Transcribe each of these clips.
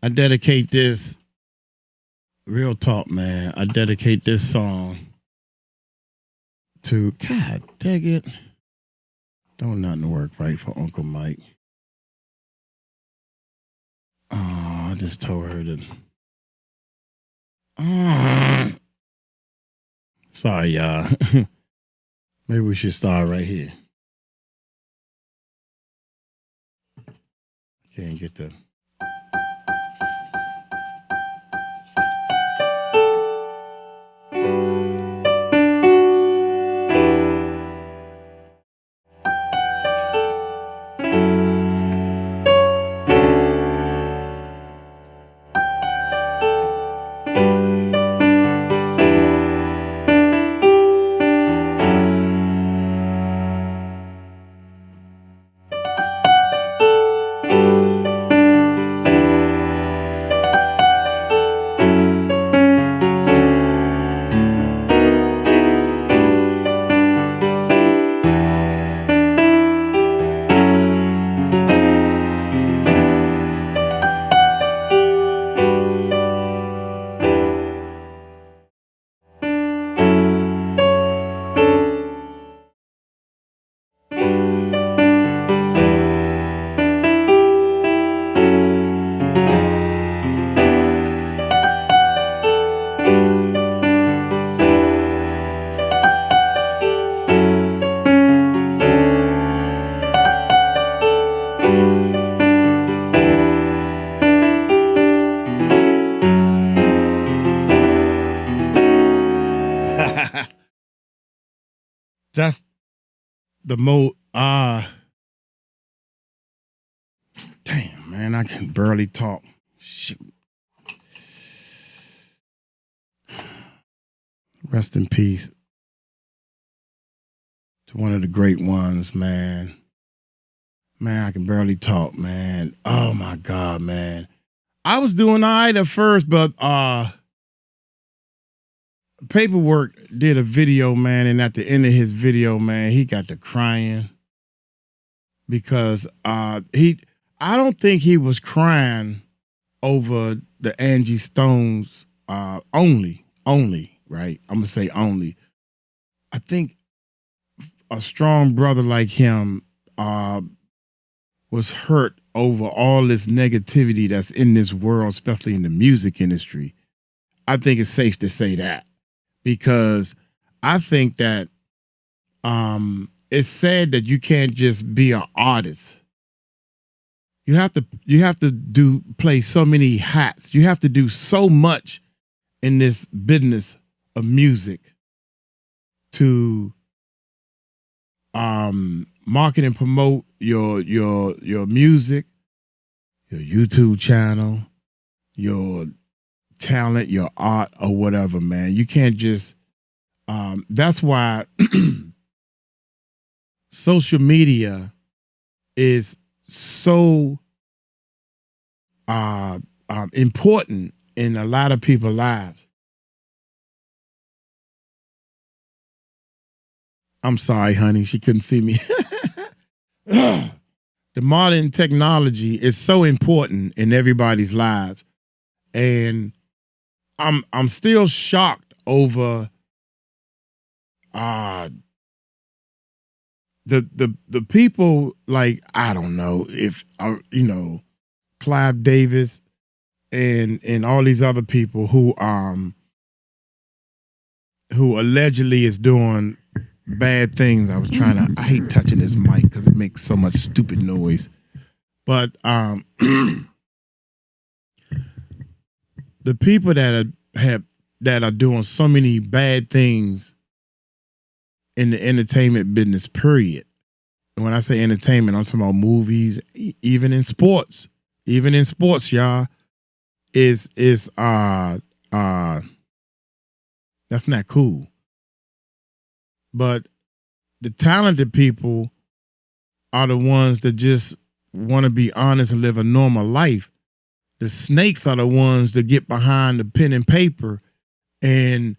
I dedicate this, real talk, man. I dedicate this song to, God dang it. Don't nothing work right for Uncle Mike. Oh, I just told her to. Sorry, y'all. Maybe we should start right here. Can't get the. That's the most damn, man, I can barely talk. Shoot. Rest in peace to one of the great ones, man. Man, I can barely talk, man. Oh my God, man. I was doing all right at first, but Paperwork did a video, man, and at the end of his video, man, he got to crying because I don't think he was crying over the Angie Stones only, right? I'm gonna say only. I think a strong brother like him was hurt over all this negativity that's in this world, especially in the music industry. I think it's safe to say that. Because I think that it's sad that you can't just be an artist. You have to play so many hats. You have to do so much in this business of music to market and promote your music, your YouTube channel, your talent, your art, or whatever, man. You can't just that's why social media is so important in a lot of people's lives. I'm sorry, honey, she couldn't see me. The modern technology is so important in everybody's lives, and I'm still shocked over the people, like, I don't know if Clive Davis and all these other people who allegedly is doing bad things. I hate touching this mic because it makes so much stupid noise. But the people that are doing so many bad things in the entertainment business, period. And when I say entertainment, I'm talking about movies, even in sports. Even in sports, y'all, is that's not cool. But the talented people are the ones that just want to be honest and live a normal life. The snakes are the ones that get behind the pen and paper and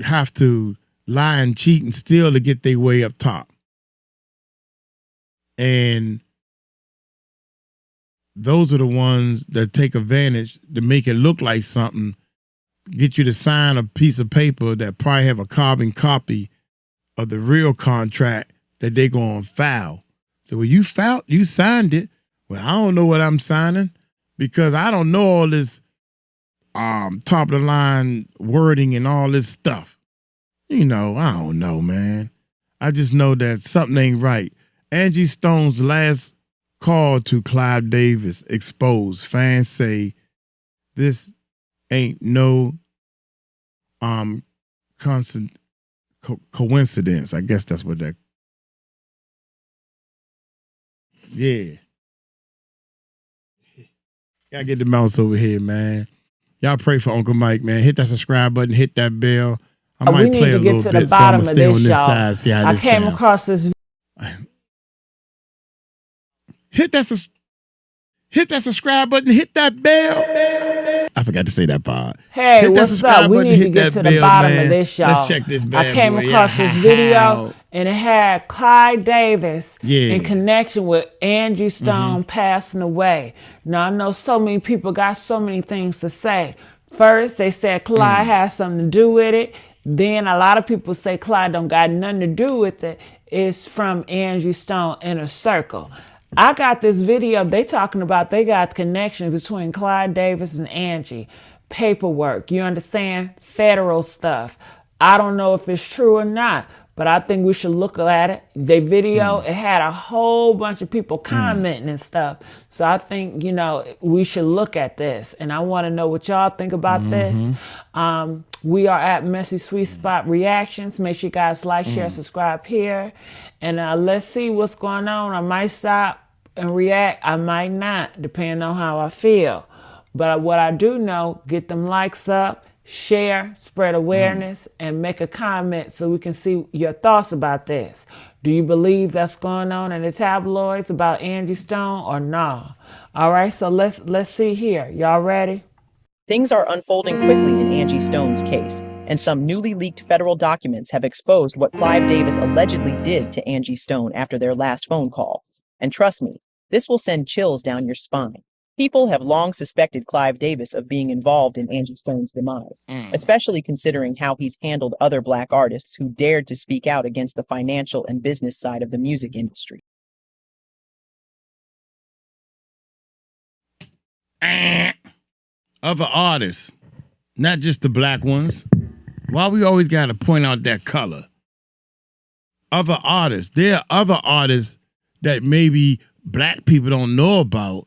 have to lie and cheat and steal to get their way up top. And those are the ones that take advantage to make it look like something, get you to sign a piece of paper that probably have a carbon copy of the real contract that they going to file. So when you signed it. Well, I don't know what I'm signing because I don't know all this top of the line wording and all this stuff. I don't know, man. I just know that something ain't right. Angie Stone's last call to Clive Davis exposed. Fans say this ain't no coincidence. I guess that's what that. Yeah. Gotta get the mouse over here, man. Y'all pray for Uncle Mike, man. Hit that subscribe button, hit that bell. I might play a little bit, so I'm gonna stay on this side, see how this sounds. I came across this. Hit that subscribe button, hit that bell. I forgot to say that part. Hey, what's up? We need to get to the bottom of this, y'all. Let's check this bad I came across this video, and it had Clive Davis in connection with Angie Stone passing away. Now, I know so many people got so many things to say. First, they said Clive has something to do with it. Then a lot of people say Clive don't got nothing to do with it. It's from Angie Stone Inner Circle. I got this video. They talking about they got connection between Clive Davis and Angie. Paperwork, you understand? Federal stuff. I don't know if it's true or not, but I think we should look at it. The video, it had a whole bunch of people commenting and stuff. So I think, we should look at this. And I want to know what y'all think about this. We are at Messy Sweet Spot Reactions. Make sure you guys like, share, subscribe here. And let's see what's going on. I might stop and react. I might not, depending on how I feel. But what I do know, get them likes up, share, spread awareness, and make a comment so we can see your thoughts about this. Do you believe that's going on in the tabloids about Angie Stone or no? All right, so let's see here. Y'all ready? Things are unfolding quickly in Angie Stone's case, and some newly leaked federal documents have exposed what Clive Davis allegedly did to Angie Stone after their last phone call. And trust me, this will send chills down your spine. People have long suspected Clive Davis of being involved in Angie Stone's demise, especially considering how he's handled other Black artists who dared to speak out against the financial and business side of the music industry. Other artists, not just the Black ones. Why we always got to point out that color? Other artists. There are other artists that maybe Black people don't know about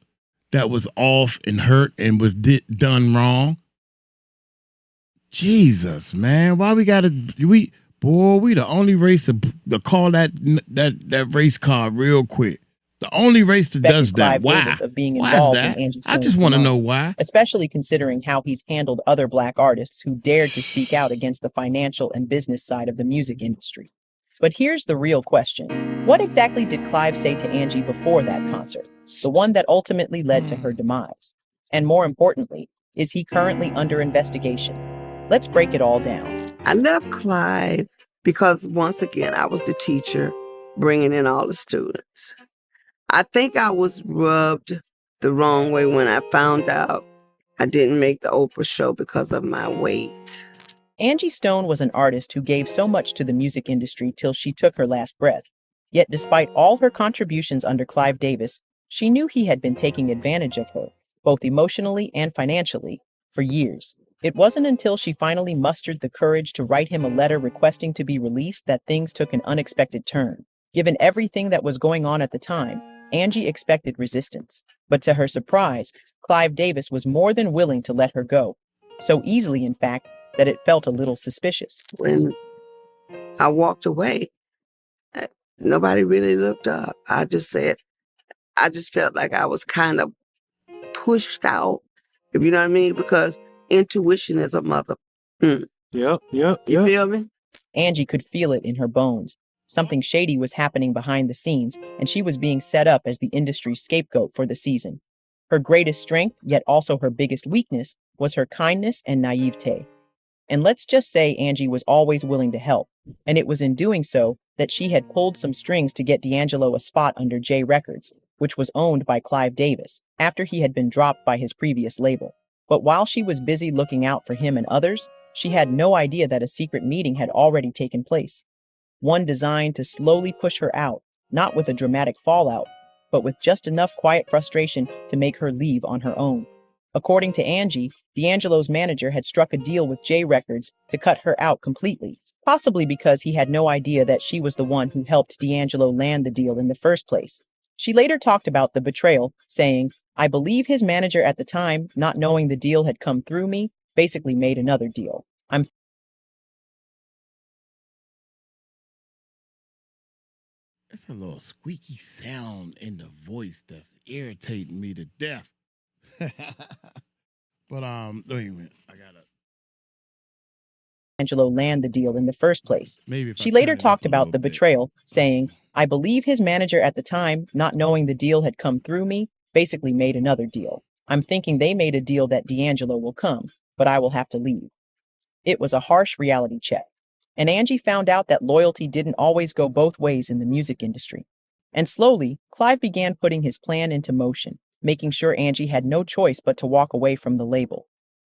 that was off and hurt and was done wrong. Jesus, man. Why we got to, we the only race to call that race card real quick. The only race that does that. Why? Of being involved in Angie Stone's I just want to know why. Especially considering how he's handled other Black artists who dared to speak out against the financial and business side of the music industry. But here's the real question. What exactly did Clive say to Angie before that concert? The one that ultimately led to her demise. And more importantly, is he currently under investigation? Let's break it all down. I left Clive because, once again, I was the teacher bringing in all the students. I think I was rubbed the wrong way when I found out I didn't make the Oprah show because of my weight. Angie Stone was an artist who gave so much to the music industry till she took her last breath. Yet despite all her contributions under Clive Davis, she knew he had been taking advantage of her, both emotionally and financially, for years. It wasn't until she finally mustered the courage to write him a letter requesting to be released that things took an unexpected turn. Given everything that was going on at the time, Angie expected resistance. But to her surprise, Clive Davis was more than willing to let her go. So easily, in fact, that it felt a little suspicious. When I walked away, nobody really looked up. I just felt like I was kind of pushed out, if you know what I mean, because intuition is a mother. Yep. You feel me? Angie could feel it in her bones. Something shady was happening behind the scenes, and she was being set up as the industry's scapegoat for the season. Her greatest strength, yet also her biggest weakness, was her kindness and naivete. And let's just say Angie was always willing to help, and it was in doing so that she had pulled some strings to get D'Angelo a spot under J Records, which was owned by Clive Davis, after he had been dropped by his previous label. But while she was busy looking out for him and others, she had no idea that a secret meeting had already taken place. One designed to slowly push her out, not with a dramatic fallout, but with just enough quiet frustration to make her leave on her own. According to Angie, D'Angelo's manager had struck a deal with J Records to cut her out completely, possibly because he had no idea that she was the one who helped D'Angelo land the deal in the first place. She later talked about the betrayal, saying, "I believe his manager at the time, not knowing the deal had come through me, basically made another deal. It's a little squeaky sound in the voice that's irritating me to death." But wait a minute, I gotta. Angelo land the deal in the first place. Maybe she later talked about the betrayal, saying, "I believe his manager at the time, not knowing the deal had come through me, basically made another deal. I'm thinking they made a deal that D'Angelo will come, but I will have to leave." It was a harsh reality check. And Angie found out that loyalty didn't always go both ways in the music industry. And slowly, Clive began putting his plan into motion, making sure Angie had no choice but to walk away from the label.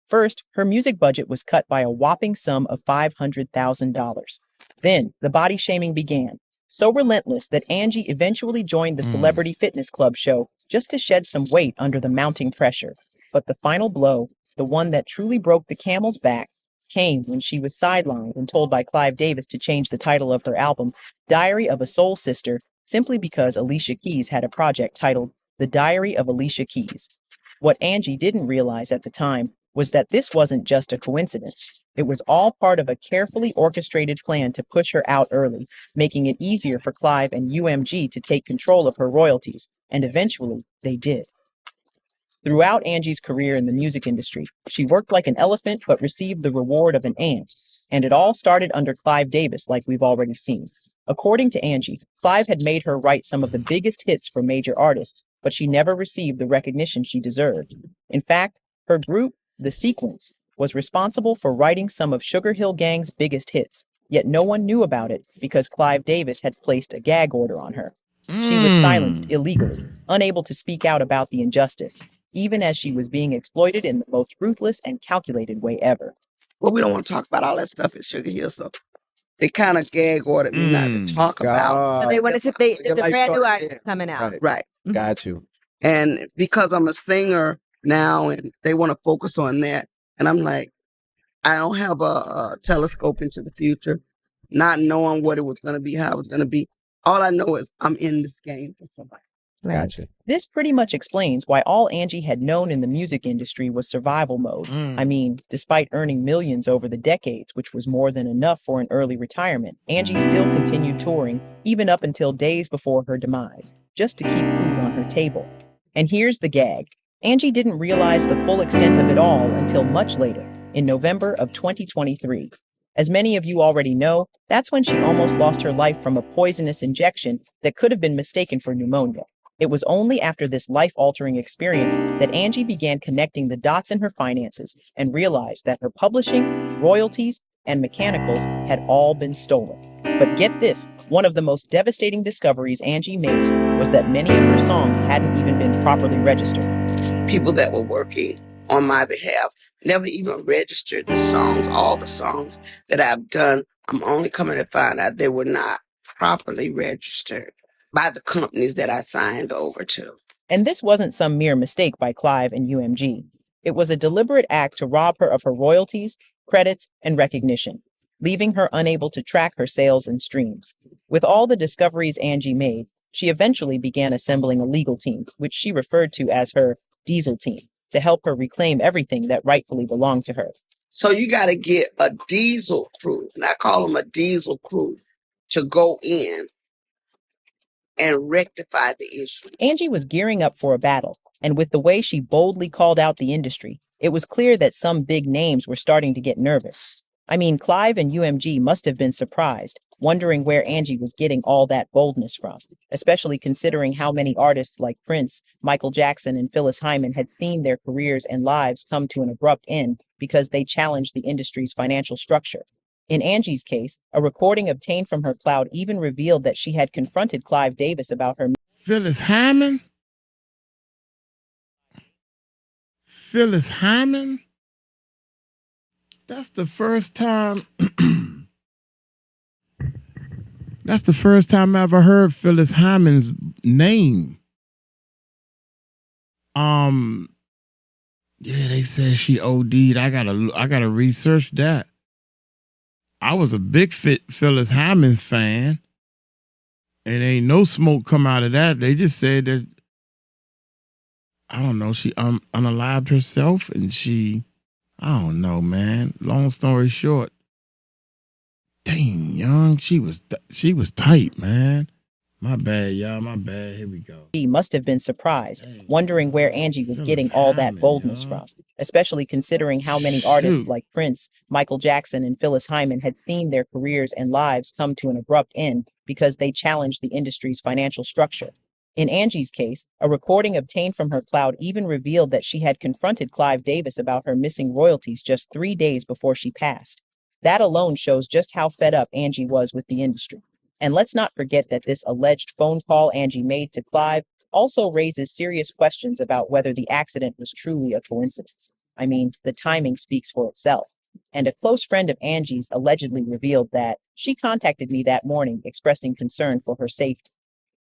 First, her music budget was cut by a whopping sum of $500,000. Then, the body shaming began, so relentless that Angie eventually joined the Celebrity Fitness Club show just to shed some weight under the mounting pressure. But the final blow, the one that truly broke the camel's back, came when she was sidelined and told by Clive Davis to change the title of her album, Diary of a Soul Sister, simply because Alicia Keys had a project titled The Diary of Alicia Keys. What Angie didn't realize at the time was that this wasn't just a coincidence. It was all part of a carefully orchestrated plan to push her out early, making it easier for Clive and UMG to take control of her royalties, and eventually they did. Throughout Angie's career in the music industry, she worked like an elephant but received the reward of an ant. And it all started under Clive Davis, like we've already seen. According to Angie, Clive had made her write some of the biggest hits for major artists, but she never received the recognition she deserved. In fact, her group, The Sequence, was responsible for writing some of Sugar Hill Gang's biggest hits, yet no one knew about it because Clive Davis had placed a gag order on her. She was silenced illegally, unable to speak out about the injustice, even as she was being exploited in the most ruthless and calculated way ever. Well, we don't want to talk about all that stuff at Sugar Hill, so they kind of gag ordered me not to talk about. So they want to it's a brand new artist coming out. Right. Got you. And because I'm a singer now and they want to focus on that, and I'm like, I don't have a telescope into the future, not knowing what it was going to be, how it was going to be. All I know is I'm in this game for somebody. Gotcha. This pretty much explains why all Angie had known in the music industry was survival mode. I mean, despite earning millions over the decades, which was more than enough for an early retirement, Angie still continued touring, even up until days before her demise, just to keep food on her table. And here's the gag. Angie didn't realize the full extent of it all until much later, in November of 2023. As many of you already know, that's when she almost lost her life from a poisonous injection that could have been mistaken for pneumonia. It was only after this life-altering experience that Angie began connecting the dots in her finances and realized that her publishing, royalties, and mechanicals had all been stolen. But get this, one of the most devastating discoveries Angie made was that many of her songs hadn't even been properly registered. People that were working on my behalf never even registered the songs. All the songs that I've done, I'm only coming to find out they were not properly registered by the companies that I signed over to. And this wasn't some mere mistake by Clive and UMG. It was a deliberate act to rob her of her royalties, credits, and recognition, leaving her unable to track her sales and streams. With all the discoveries Angie made, she eventually began assembling a legal team, which she referred to as her Diesel team, to help her reclaim everything that rightfully belonged to her. So you got to get a diesel crew, and I call them a diesel crew, to go in and rectify the issue. Angie was gearing up for a battle, and with the way she boldly called out the industry, it was clear that some big names were starting to get nervous. I mean, Clive and UMG must have been surprised, wondering where Angie was getting all that boldness from, especially considering how many artists like Prince, Michael Jackson, and Phyllis Hyman had seen their careers and lives come to an abrupt end because they challenged the industry's financial structure. In Angie's case, a recording obtained from her cloud even revealed that she had confronted Clive Davis about her. Phyllis Hyman? 𝗟𝗜𝗡𝗞𝗦. That's the first time. That's the first time I ever heard 𝗟𝗟𝗡𝗞𝗦's name. Yeah, they said she OD'd. I gotta research that. I was a big 𝗟𝗟𝗡𝗞𝗦 fan, and ain't no smoke come out of that. They just said that, I don't know, she unalived herself, and I don't know, man. Long story short, dang, young, she was tight, man. My bad, y'all. My bad. Here we go. He must have been surprised, wondering where Angie was getting all that boldness from, especially considering how many artists like Prince, Michael Jackson, and Phyllis Hyman had seen their careers and lives come to an abrupt end because they challenged the industry's financial structure. In Angie's case, a recording obtained from her cloud even revealed that she had confronted Clive Davis about her missing royalties just 3 days before she passed. That alone shows just how fed up Angie was with the industry. And let's not forget that this alleged phone call Angie made to Clive also raises serious questions about whether the accident was truly a coincidence. I mean, the timing speaks for itself. And a close friend of Angie's allegedly revealed that she contacted me that morning expressing concern for her safety.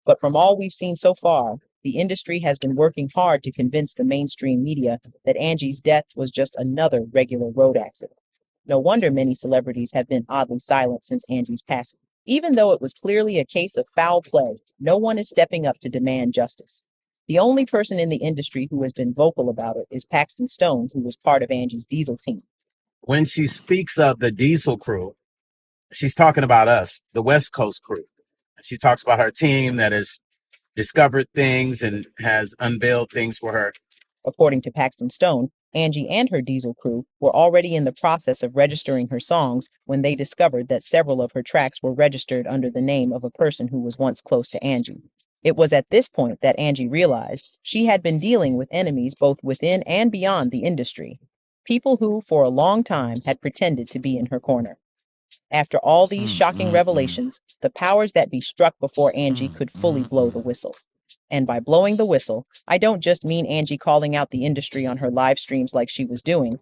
But from all we've seen so far, the industry has been working hard to convince the mainstream media that Angie's death was just another regular road accident. No wonder many celebrities have been oddly silent since Angie's passing. Even though it was clearly a case of foul play, no one is stepping up to demand justice. The only person in the industry who has been vocal about it is Paxton Stone, who was part of Angie's Diesel team. When she speaks of the Diesel crew, she's talking about us, the West Coast crew. She talks about her team that has discovered things and has unveiled things for her. According to Paxton Stone, Angie and her Diesel crew were already in the process of registering her songs when they discovered that several of her tracks were registered under the name of a person who was once close to Angie. It was at this point that Angie realized she had been dealing with enemies both within and beyond the industry, people who, for a long time, had pretended to be in her corner. After all these shocking revelations, the powers that be struck before Angie could fully blow the whistle. And by blowing the whistle, I don't just mean Angie calling out the industry on her live streams like she was doing.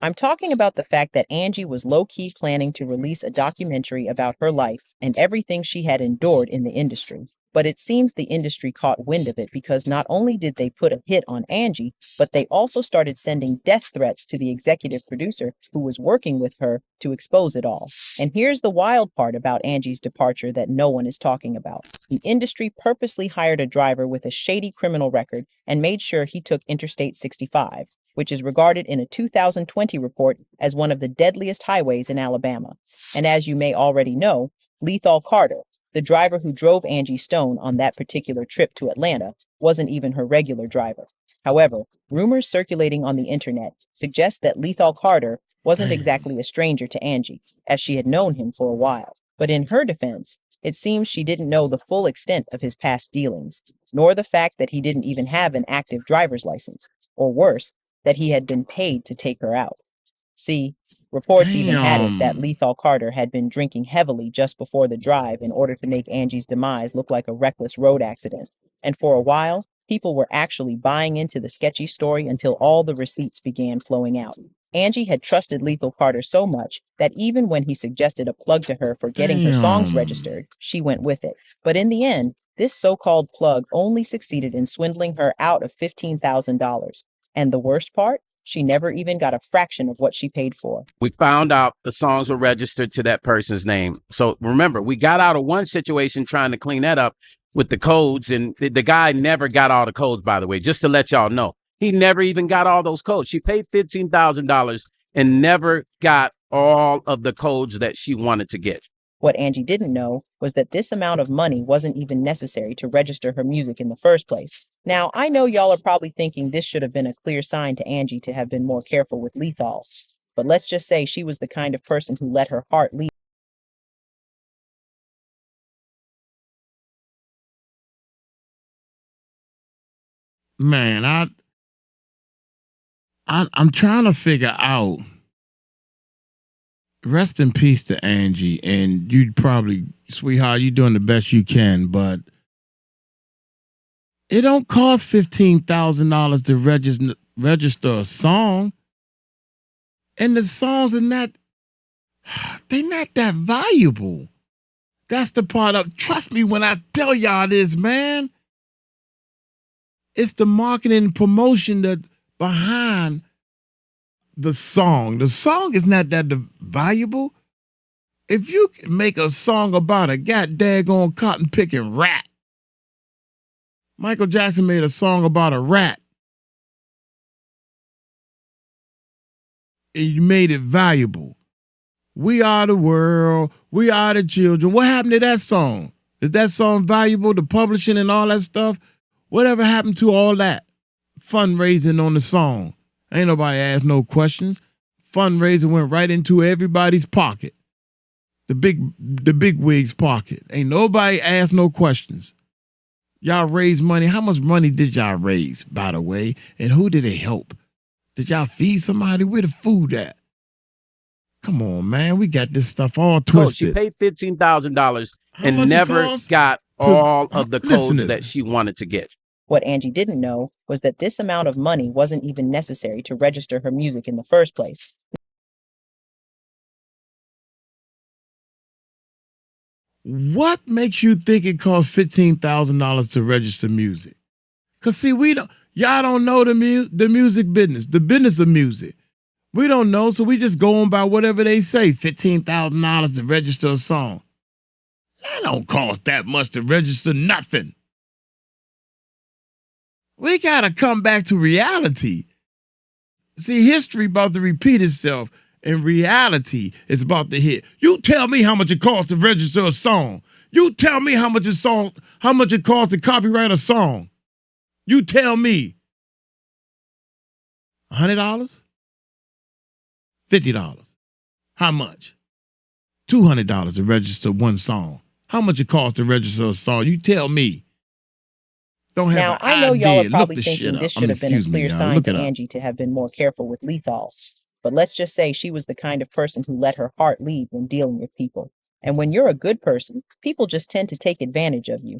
I'm talking about the fact that Angie was low-key planning to release a documentary about her life and everything she had endured in the industry. But it seems the industry caught wind of it because not only did they put a hit on Angie, but they also started sending death threats to the executive producer who was working with her to expose it all. And here's the wild part about Angie's departure that no one is talking about. The industry purposely hired a driver with a shady criminal record and made sure he took Interstate 65, which is regarded in a 2020 report as one of the deadliest highways in Alabama. And as you may already know, 𝗟𝗡𝗡𝗞𝗦, the driver who drove Angie Stone on that particular trip to Atlanta, wasn't even her regular driver. However, rumors circulating on the internet suggest that 𝗟𝗡𝗡𝗞𝗦 wasn't exactly a stranger to Angie, as she had known him for a while. But in her defense, it seems she didn't know the full extent of his past dealings, nor the fact that he didn't even have an active driver's license, or worse, that he had been paid to take her out. See, reports even added that 𝗟𝗡𝗡𝗞𝗦 had been drinking heavily just before the drive in order to make Angie's demise look like a reckless road accident. And for a while, people were actually buying into the sketchy story until all the receipts began flowing out. Angie had trusted 𝗟𝗡𝗡𝗞𝗦 so much that even when he suggested a plug to her for getting her songs registered, she went with it. But in the end, this so-called plug only succeeded in swindling her out of $15,000. And the worst part? She never even got a fraction of what she paid for. We found out the songs were registered to that person's name. So remember, we got out of one situation trying to clean that up with the codes, and the guy never got all the codes, by the way, just to let y'all know. He never even got all those codes. She paid $15,000 and never got all of the codes that she wanted to get. What Angie didn't know was that this amount of money wasn't even necessary to register her music in the first place. Now, I know y'all are probably thinking this should have been a clear sign to Angie to have been more careful with 𝗟𝗡𝗡𝗞𝗦, but let's just say she was the kind of person who let her heart lead. Man, I'm trying to figure out. Rest in peace to Angie, and you probably, sweetheart, you doing the best you can, but it don't cost $15,000 to register a song, and the songs are not, they're not that valuable. That's the part of, trust me when I tell y'all this, man. It's the marketing and promotion that behind the song. The song is not that valuable. If you can make a song about a goddamn cotton picking rat, Michael Jackson made a song about a rat, and you made it valuable. We are the world, we are the children. What happened to that song? Is that song valuable, the publishing and all that stuff? Whatever happened to all that? Fundraising on the song. Ain't nobody asked no questions. Fundraising went right into everybody's pocket. The big wig's pocket. Ain't nobody asked no questions. Y'all raised money. How much money did y'all raise, by the way? And who did it help? Did y'all feed somebody? Where the food at? Come on, man. We got this stuff all twisted. She paid $15,000 and never got all of the codes that she wanted to get. What Angie didn't know was that this amount of money wasn't even necessary to register her music in the first place. What makes you think it costs $15,000 to register music? Because, see, y'all don't know the music business, the business of music. We don't know, so we just go on by whatever they say, $15,000 to register a song. That don't cost that much to register nothing. We got to come back to reality. See, history about to repeat itself, and reality is about to hit. You tell me how much it costs to register a song. You tell me how much it costs to copyright a song. You tell me. $100? $50? How much? $200 to register one song. How much it costs to register a song? You tell me. Don't have now, an I know idea. y'all are probably Look thinking this up. should have been a Excuse me, clear y'all. sign Look to it up. Angie to have been more careful with 𝗟𝗡𝗡𝗞𝗦. But let's just say she was the kind of person who let her heart lead when dealing with people. And when you're a good person, people just tend to take advantage of you.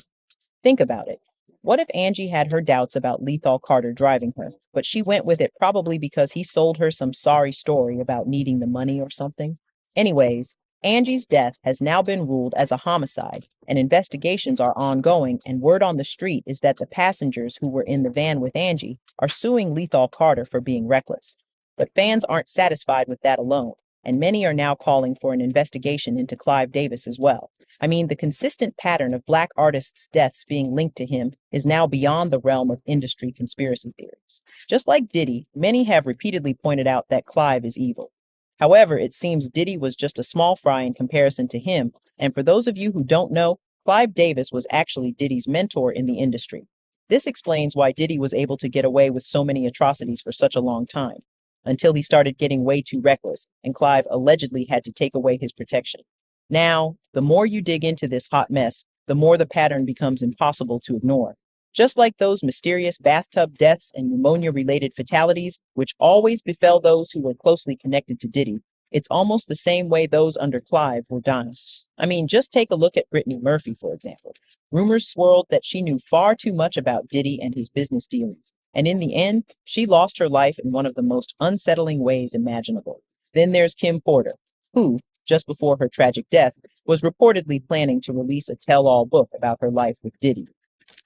Think about it. What if Angie had her doubts about 𝗟𝗡𝗡𝗞𝗦 driving her, but she went with it probably because he sold her some sorry story about needing the money or something? Anyways, Angie's death has now been ruled as a homicide, and investigations are ongoing, and word on the street is that the passengers who were in the van with Angie are suing 𝗟𝗡𝗡𝗏 for being reckless. But fans aren't satisfied with that alone, and many are now calling for an investigation into Clive Davis as well. I mean, the consistent pattern of Black artists' deaths being linked to him is now beyond the realm of industry conspiracy theories. Just like Diddy, many have repeatedly pointed out that Clive is evil. However, it seems Diddy was just a small fry in comparison to him, and for those of you who don't know, Clive Davis was actually Diddy's mentor in the industry. This explains why Diddy was able to get away with so many atrocities for such a long time, until he started getting way too reckless, and Clive allegedly had to take away his protection. Now, the more you dig into this hot mess, the more the pattern becomes impossible to ignore. Just like those mysterious bathtub deaths and pneumonia-related fatalities, which always befell those who were closely connected to Diddy, it's almost the same way those under Clive were dying. I mean, just take a look at Brittany Murphy, for example. Rumors swirled that she knew far too much about Diddy and his business dealings, and in the end, she lost her life in one of the most unsettling ways imaginable. Then there's Kim Porter, who, just before her tragic death, was reportedly planning to release a tell-all book about her life with Diddy.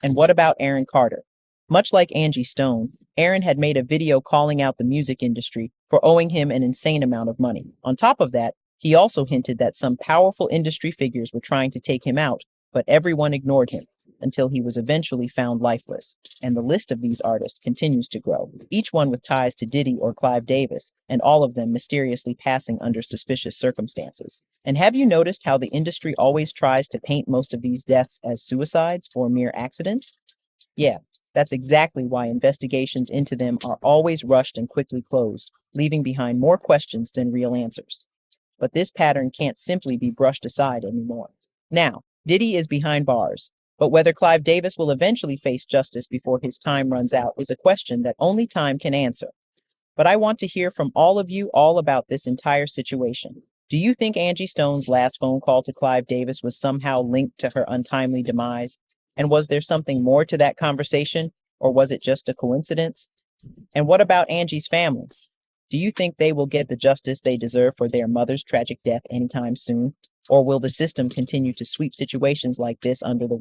And what about Aaron Carter? Much like Angie Stone, Aaron had made a video calling out the music industry for owing him an insane amount of money. On top of that, he also hinted that some powerful industry figures were trying to take him out, but everyone ignored him until he was eventually found lifeless. And the list of these artists continues to grow, each one with ties to Diddy or Clive Davis, and all of them mysteriously passing under suspicious circumstances. And have you noticed how the industry always tries to paint most of these deaths as suicides or mere accidents? Yeah, that's exactly why investigations into them are always rushed and quickly closed, leaving behind more questions than real answers. But this pattern can't simply be brushed aside anymore. Now, Diddy is behind bars, but whether Clive Davis will eventually face justice before his time runs out is a question that only time can answer. But I want to hear from all of you all about this entire situation. Do you think Angie Stone's last phone call to Clive Davis was somehow linked to her untimely demise? And was there something more to that conversation, or was it just a coincidence? And what about Angie's family? Do you think they will get the justice they deserve for their mother's tragic death anytime soon? Or will the system continue to sweep situations like this under the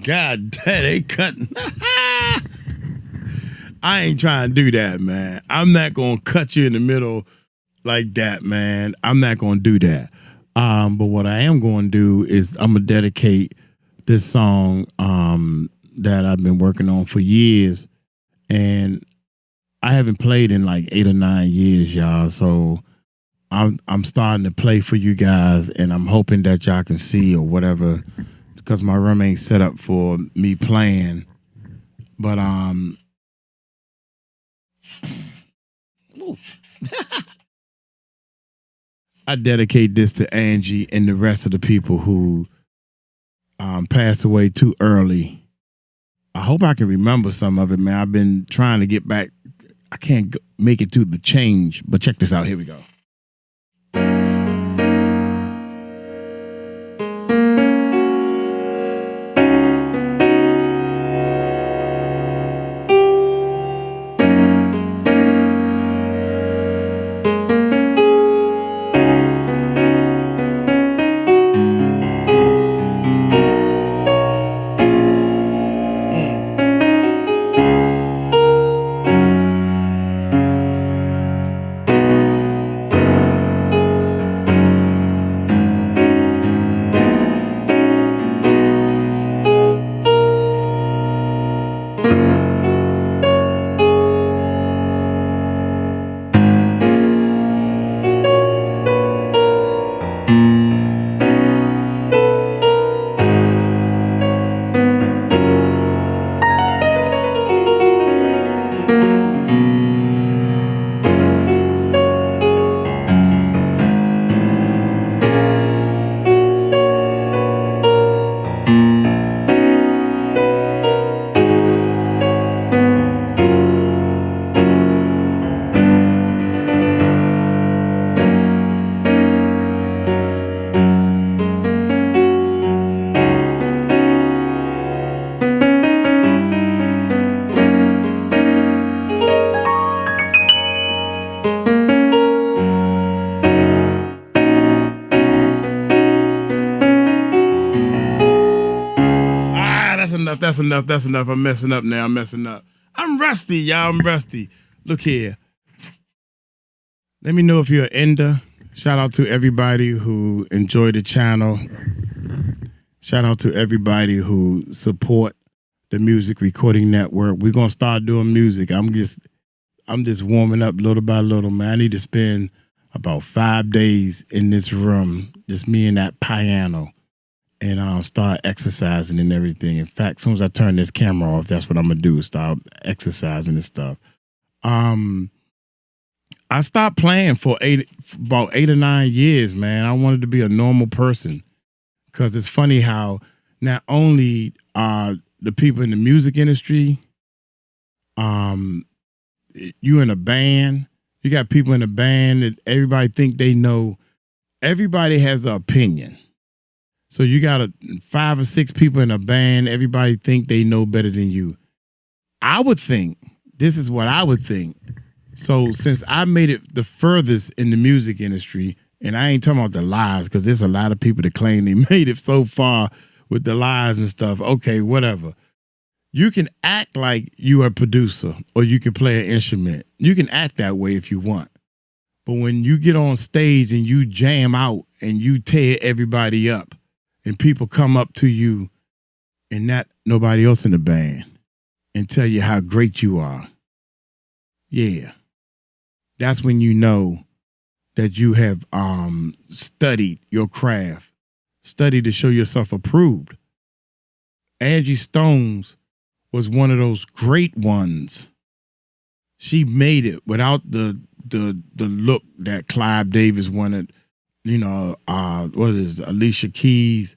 God damn, they cutting. I ain't trying to do that, man. I'm not going to cut you in the middle like that, man. I'm not going to do that. But what I am going to do is I'm going to dedicate this song that I've been working on for years. And I haven't played in like 8 or 9 years, y'all. So I'm starting to play for you guys, and I'm hoping that y'all can see or whatever, because my room ain't set up for me playing. But I dedicate this to Angie and the rest of the people who passed away too early. I hope I can remember some of it, man. I've been trying to get back. I can't make it to the change, but check this out. Here we go. That's enough. I'm messing up now. I'm rusty, y'all. I'm rusty. Look here. Let me know if you're an ender. Shout out to everybody who enjoyed the channel. Shout out to everybody who support the Music Recording Network. We're gonna start doing music. I'm just warming up little by little, man. I need to spend about 5 days in this room, just me and that piano, and start exercising and everything. In fact, as soon as I turn this camera off, that's what I'm gonna do, start exercising and stuff. I stopped playing for about 8 or 9 years, man. I wanted to be a normal person, because it's funny how not only are the people in the music industry, you in a band, you got people in a band that everybody think they know. Everybody has an opinion. So you got 5 or 6 people in a band, everybody think they know better than you. I would think, this is what I would think. So since I made it the furthest in the music industry, and I ain't talking about the lies, because there's a lot of people that claim they made it so far with the lies and stuff. Okay, whatever. You can act like you are a producer, or you can play an instrument. You can act that way if you want. But when you get on stage and you jam out and you tear everybody up, and people come up to you and not nobody else in the band and tell you how great you are, yeah, that's when you know that you have studied your craft, studied to show yourself approved. Angie Stones was one of those great ones. She made it without the look that Clive Davis wanted. You know, what is it, Alicia Keys?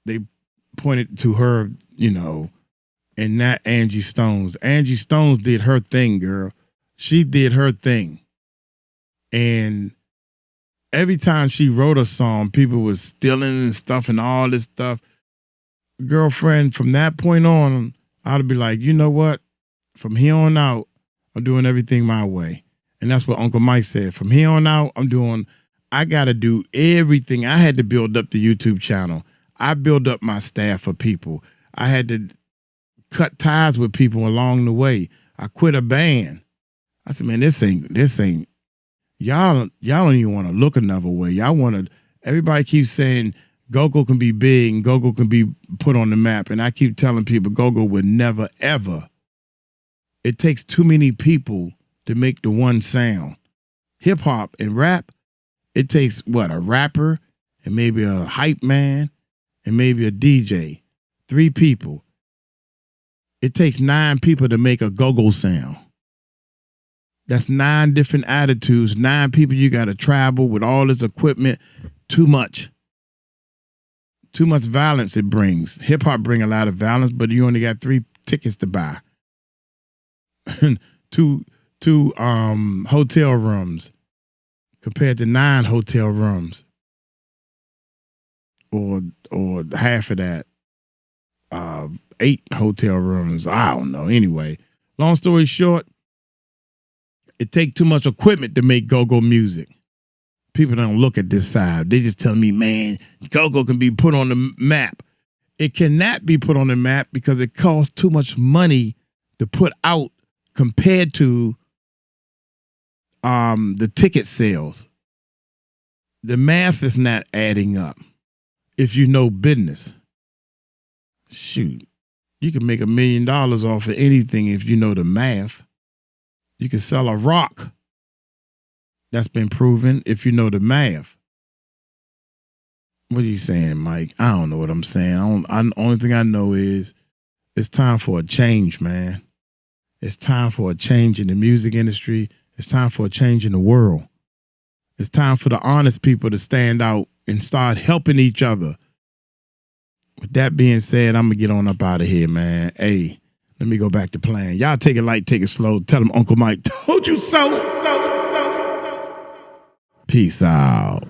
They pointed to her, you know, and not Angie Stones. Angie Stones did her thing, girl. She did her thing. And every time she wrote a song, people was stealing and stuff and all this stuff. girlfriend, from that point on, I'd be like, you know what? From here on out, I'm doing everything my way. And that's what Uncle Mike said. From here on out, I got to do everything. I had to build up the YouTube channel. I built up my staff for people. I had to cut ties with people along the way. I quit a band. I said, man, this ain't, y'all don't even want to look another way. Everybody keeps saying go-go can be big and go-go can be put on the map. And I keep telling people go-go would never, ever. It takes too many people to make the one sound. Hip hop and rap, it takes a rapper and maybe a hype man and maybe a DJ. 3 people. It takes 9 people to make a go-go sound. That's 9 different attitudes, 9 people you got to travel with all this equipment. Too much violence it brings. Hip hop bring a lot of violence, but you only got 3 tickets to buy. two hotel rooms compared to 9 hotel rooms, or half of that. 8 hotel rooms. I don't know. Anyway, long story short, it takes too much equipment to make go-go music. People don't look at this side. They just tell me, man, go-go can be put on the map. It cannot be put on the map because it costs too much money to put out compared to the ticket sales. The math is not adding up if you know business. Shoot, you can make $1 million off of anything if you know the math. You can sell a rock. That's been proven if you know the math. What are you saying, Mike? I don't know what I'm saying. Only thing I know is it's time for a change, man. It's time for a change in the music industry. It's time for a change in the world. It's time for the honest people to stand out and start helping each other. With that being said, I'm going to get on up out of here, man. Hey, let me go back to playing. Y'all take it light, take it slow. Tell them Uncle Mike told you so. Peace out.